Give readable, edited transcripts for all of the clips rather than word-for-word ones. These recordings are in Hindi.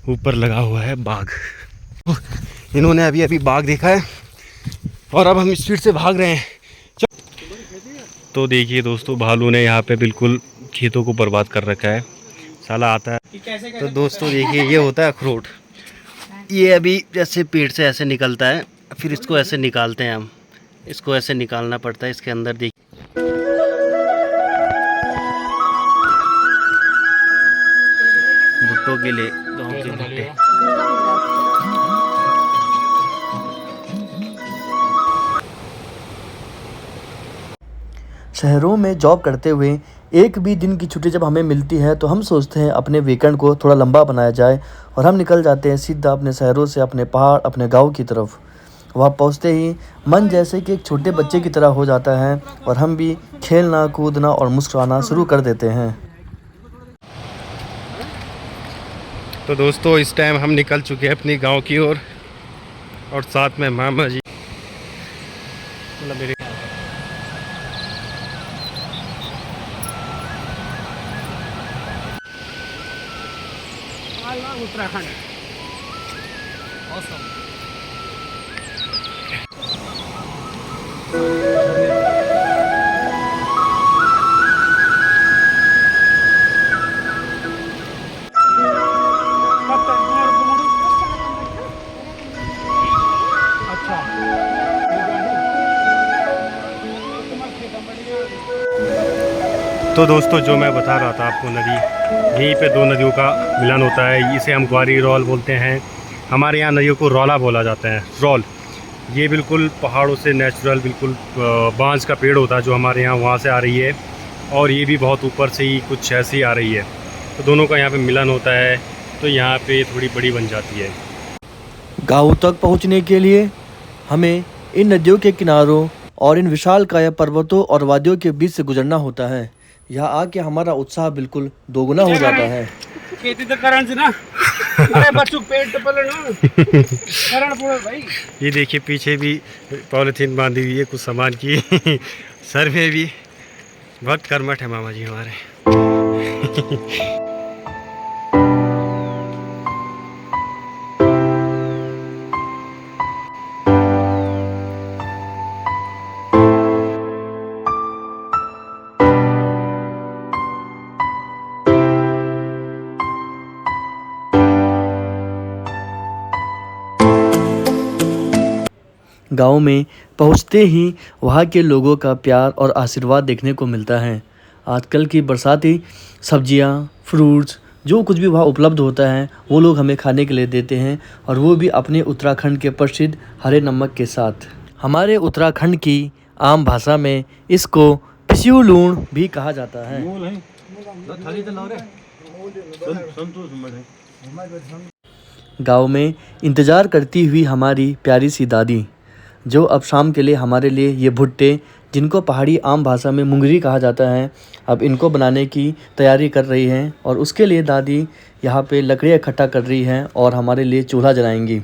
ऊपर लगा हुआ है बाघ। इन्होंने अभी अभी बाघ देखा है और अब हम स्पीड से भाग रहे हैं। तो देखिए दोस्तों, भालू ने यहाँ पे बिल्कुल खेतों को बर्बाद कर रखा है, साला आता है। तो दोस्तों देखिए, ये होता है अखरोट। ये अभी जैसे पेड़ से ऐसे निकलता है, फिर इसको ऐसे निकालते हैं हम। इसको ऐसे निकालना पड़ता है। इसके अंदर देखिए भुट्टो के लिए गाँव के भुट्टे। शहरों में जॉब करते हुए एक भी दिन की छुट्टी जब हमें मिलती है तो हम सोचते हैं अपने वीकेंड को थोड़ा लंबा बनाया जाए और हम निकल जाते हैं सीधा अपने शहरों से अपने पहाड़ अपने गांव की तरफ। वहाँ पहुँचते ही मन जैसे कि एक छोटे बच्चे की तरह हो जाता है और हम भी खेलना कूदना और मुस्कुराना शुरू कर देते हैं। तो दोस्तों, इस टाइम हम निकल चुके हैं अपनी गांव की ओर और साथ में मामा जी, मतलब मेरे उत्तराखंड। तो दोस्तों, जो मैं बता रहा था आपको, नदी, यहीं पे दो नदियों का मिलन होता है। इसे हम ग्वारी रौल बोलते हैं। हमारे यहाँ नदियों को रौला बोला जाता है, रौल। ये बिल्कुल पहाड़ों से नेचुरल बिल्कुल बांस का पेड़ होता है जो हमारे यहाँ वहाँ से आ रही है, और ये भी बहुत ऊपर से ही कुछ ऐसी आ रही है। तो दोनों का यहाँ पे मिलन होता है, तो यहाँ पे थोड़ी बड़ी बन जाती है। गाँव तक पहुँचने के लिए हमें इन नदियों के किनारों और इन विशालकाय पर्वतों और वादियों के बीच से गुजरना होता है। यहाँ आके हमारा उत्साह बिल्कुल दोगुना हो जाता है। खेती तो करन से ना, अरे बच्चों पेट तो पले ना करन पूरा भाई। ये देखिए, पीछे भी पॉलिथीन बांधी हुई है कुछ सामान की। सर में भी बहुत कर्मठ है मामा जी हमारे। गाँव में पहुँचते ही वहाँ के लोगों का प्यार और आशीर्वाद देखने को मिलता है। आजकल की बरसाती सब्जियाँ, फ्रूट्स, जो कुछ भी वहाँ उपलब्ध होता है वो लोग हमें खाने के लिए देते हैं, और वो भी अपने उत्तराखंड के प्रसिद्ध हरे नमक के साथ। हमारे उत्तराखंड की आम भाषा में इसको पिस्यू लूण भी कहा जाता है। गाँव में इंतज़ार करती हुई हमारी प्यारी सी दादी, जो अब शाम के लिए हमारे लिए ये भुट्टे, जिनको पहाड़ी आम भाषा में मुंगरी कहा जाता है, अब इनको बनाने की तैयारी कर रही हैं। और उसके लिए दादी यहाँ पे लकड़ियाँ इकट्ठा कर रही हैं और हमारे लिए चूल्हा जलाएंगी।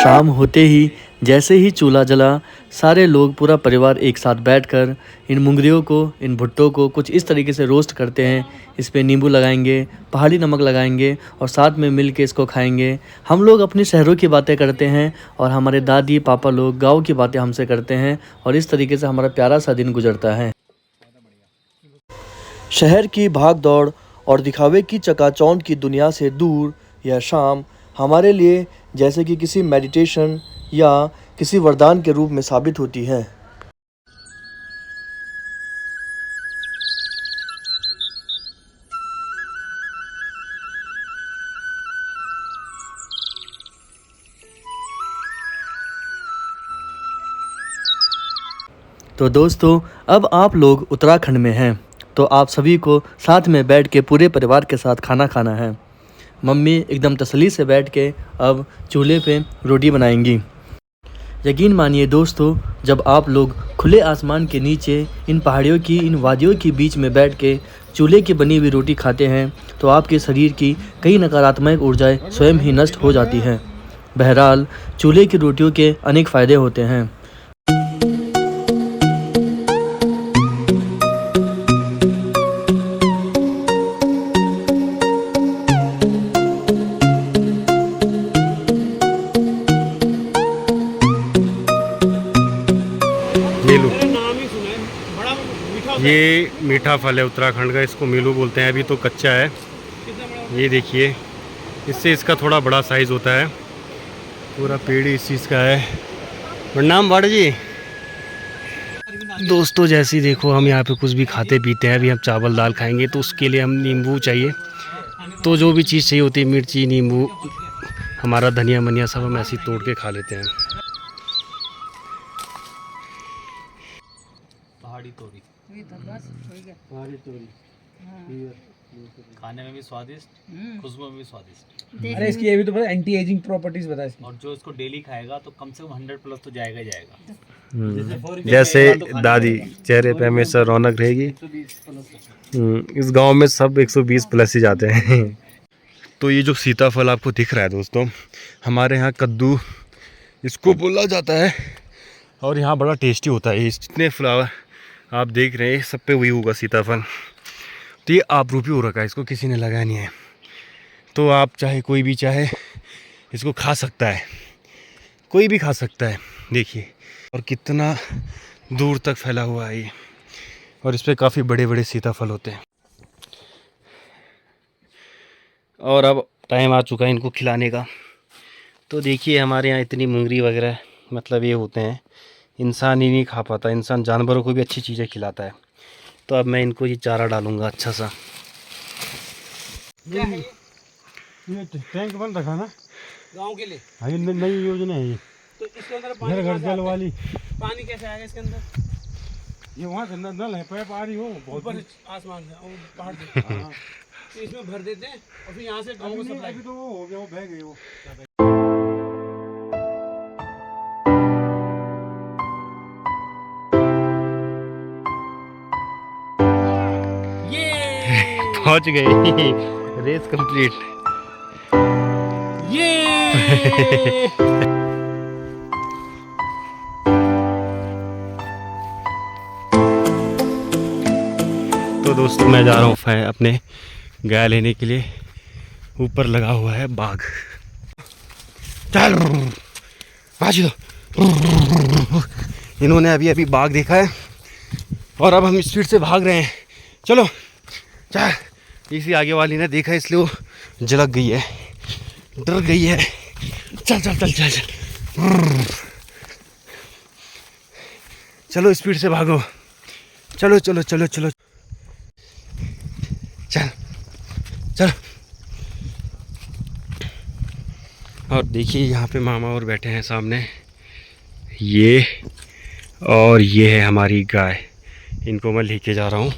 शाम होते ही जैसे ही चूल्हा जला, सारे लोग, पूरा परिवार एक साथ बैठकर इन मुंगरियों को, इन भुट्टों को कुछ इस तरीके से रोस्ट करते हैं। इस पे नींबू लगाएंगे, पहाड़ी नमक लगाएंगे और साथ में मिल के इसको खाएंगे। हम लोग अपने शहरों की बातें करते हैं और हमारे दादी पापा लोग गाँव की बातें हमसे करते हैं, और इस तरीके से हमारा प्यारा सा दिन गुजरता है। शहर की भाग दौड़ और दिखावे की चकाचौंध की दुनिया से दूर यह शाम हमारे लिए जैसे कि किसी मेडिटेशन या किसी वरदान के रूप में साबित होती है। तो दोस्तों, अब आप लोग उत्तराखंड में हैं, तो आप सभी को साथ में बैठ के पूरे परिवार के साथ खाना खाना है। मम्मी एकदम तसल्ली से बैठ के अब चूल्हे पे रोटी बनाएंगी। यकीन मानिए दोस्तों, जब आप लोग खुले आसमान के नीचे इन पहाड़ियों की, इन वादियों के बीच में बैठ के चूल्हे की बनी हुई रोटी खाते हैं, तो आपके शरीर की कई नकारात्मक ऊर्जाएं स्वयं ही नष्ट हो जाती हैं। बहरहाल चूल्हे की रोटियों के अनेक फ़ायदे होते हैं। ये लो, नाम ही सुना है, बड़ा मीठा होता है। ये मीठा फल है उत्तराखंड का, इसको मीलू बोलते हैं। अभी तो कच्चा है। कितना बड़ा होता ये देखिए, इससे इसका थोड़ा बड़ा साइज़ होता है। पूरा पेड़ ही इस चीज़ का है। प्रणाम बाड़ जी। दोस्तों जैसे ही देखो, हम यहाँ पे कुछ भी खाते पीते हैं। अभी हम चावल दाल खाएंगे तो उसके लिए हम नींबू चाहिए। तो जो भी चीज़ चाहिए होती है, मिर्ची, नींबू, हमारा धनिया मनिया, सब हम ऐसे ही तोड़ के खा लेते हैं। पहाड़ी तोरी खाने में भी स्वादिष्ट, खुशबू में भी स्वादिष्ट। है। अरे इसकी ये भी तो पता एंटी एजिंग प्रॉपर्टीज बता इसकी। और जो इसको डेली खाएगा तो कम से कम 100+ तो जाएगा ही जाएगा। जैसे दादी, चेहरे पे हमेशा रौनक रहेगी। इस गांव में सब 120+ ही जाते हैं। तो ये जो सीताफल आपको दिख रहा है दोस्तों, हमारे यहाँ कद्दू इसको बोला जाता है। और यहाँ बड़ा टेस्टी होता है। जितने फ्लावर आप देख रहे हैं, सब पे वही होगा सीताफल। तो ये आपरूपी हो रखा है, इसको किसी ने लगाया नहीं है। तो आप चाहे कोई भी चाहे इसको खा सकता है, कोई भी खा सकता है। देखिए, और कितना दूर तक फैला हुआ है ये। और इस पे काफ़ी बड़े बड़े सीताफल होते हैं। और अब टाइम आ चुका है इनको खिलाने का। तो देखिए, हमारे यहाँ इतनी मुंगरी वगैरह मतलब ये होते हैं, इंसान ही नहीं खा पाता। इंसान जानवरों को भी अच्छी चीज़ें खिलाता है। तो अब मैं इनको ये चारा डालूँगा अच्छा सा। क्या है ये टैंक बन रखा ना, गांव के लिए? हाँ, ये नई योजना है ये। तो इसके अंदर घर पानी घर कहाँ से जल आता है? वाली। पानी कैसे आएगा इसके अंदर? ये वहाँ से नल है, पैप आ रही हो बहुत। ऊपर आसमान से और पहाड़ से। तो इसमें भर देते हैं और फिर यहाँ से गाँव को सप्लाई। अभी तो वो हो गया, वो बह गई वो। पहुंच गए। Race complete. ये तो दोस्तों मैं जा रहा हूँ अपने गाय लेने के लिए। ऊपर लगा हुआ है बाघ। चल बाजी दो। इन्होंने अभी अभी बाघ देखा है और अब हम स्पीड से भाग रहे हैं। चलो चल। इसी आगे वाली ने देखा इसलिए वो झलक गई है, डर गई है। चल चल चल चल चल। चलो स्पीड से भागो। चलो चलो चलो चलो चल चल। और देखिए, यहाँ पे मामा और बैठे हैं सामने ये। और ये है हमारी गाय, इनको मैं लेके जा रहा हूँ।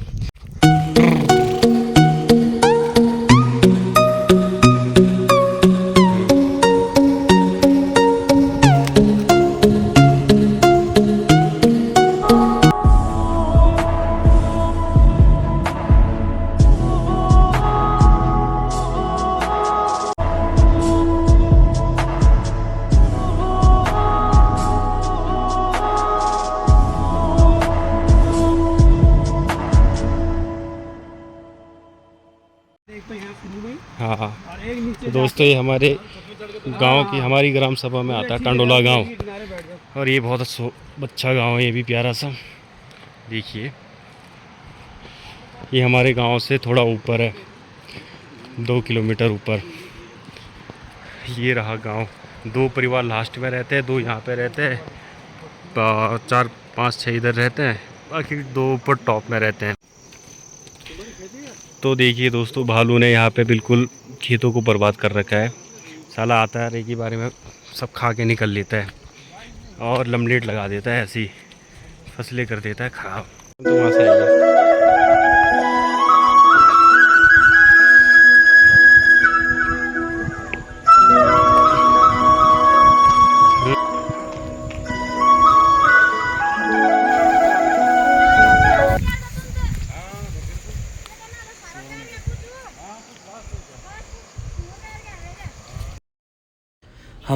एक तो यहाँ शुरू में हाँ हाँ। और एक नीचे तो दोस्तों ये हमारे गांव की, हमारी ग्राम सभा में आता है टंडोला गांव। किनारे बैठ जाओ। और ये बहुत अच्छा गांव है, ये भी प्यारा सा। देखिए, ये हमारे गांव से थोड़ा ऊपर है, 2 किलोमीटर ऊपर। ये रहा गांव। 2 परिवार लास्ट में रहते हैं, 2 यहाँ पे रहते हैं, 4 5 6 इधर रहते हैं, बाकी 2 ऊपर टॉप में रहते हैं। तो देखिए दोस्तों, भालू ने यहाँ पे बिल्कुल खेतों को बर्बाद कर रखा है। साला आता है रे के बारे में, सब खा के निकल लेता है और लमलेट लगा देता है, ऐसी फसलें कर देता है ख़राब। तो वहाँ से आइए।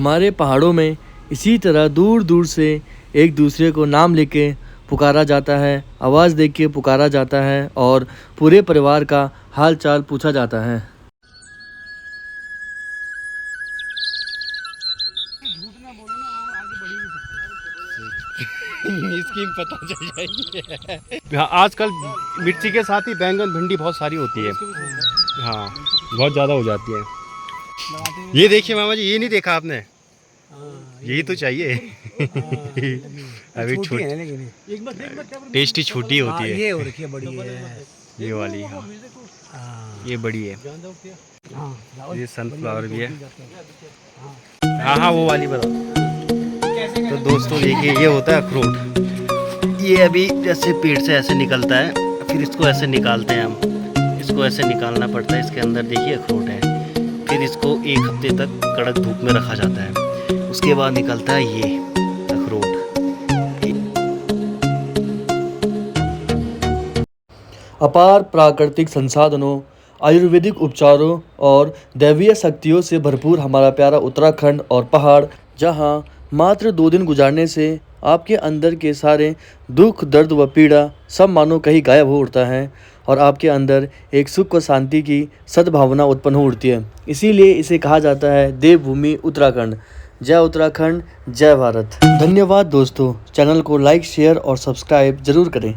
हमारे पहाड़ों में इसी तरह दूर दूर से एक दूसरे को नाम लेके पुकारा जाता है, आवाज़ दे के पुकारा जाता है और पूरे परिवार का हाल चाल पूछा जाता है। स्कीम पता चल जाएगी। हाँ, आजकल मिर्ची के साथ ही बैंगन भिंडी बहुत सारी होती है। हाँ, बहुत ज़्यादा हो जाती है। ये देखिए मामा जी, ये नहीं देखा आपने? यही तो चाहिए। अभी टेस्टी छोटी होती है। ये हो रखी है, बड़ी है ये वाली। हाँ, ये बड़ी है। ये सनफ्लावर भी है। हाँ, वो वाली बताओ। तो दोस्तों देखिए, ये होता है अखरोट। ये अभी जैसे पेट से ऐसे निकलता है, फिर इसको ऐसे निकालते हैं हम। इसको ऐसे निकालना पड़ता है। इसके अंदर देखिए अखरोट है। फिर इसको 1 हफ्ते तक कड़क धूप में रखा जाता है। उसके बाद निकलता है ये अखरोट। अपार प्राकृतिक संसाधनों, आयुर्वेदिक उपचारों और दैवीय शक्तियों से भरपूर हमारा प्यारा उत्तराखंड और पहाड़, जहां मात्र 2 दिन गुजारने से आपके अंदर के सारे दुख, दर्द व पीड़ा सब मानो कहीं गायब हो उठता है और आपके अंदर एक सुख व शांति की सद्भावना उत्पन्न हो उठती है। इसीलिए इसे कहा जाता है देवभूमि उत्तराखंड। जय उत्तराखंड, जय भारत। धन्यवाद दोस्तों। चैनल को लाइक, शेयर और सब्सक्राइब जरूर करें।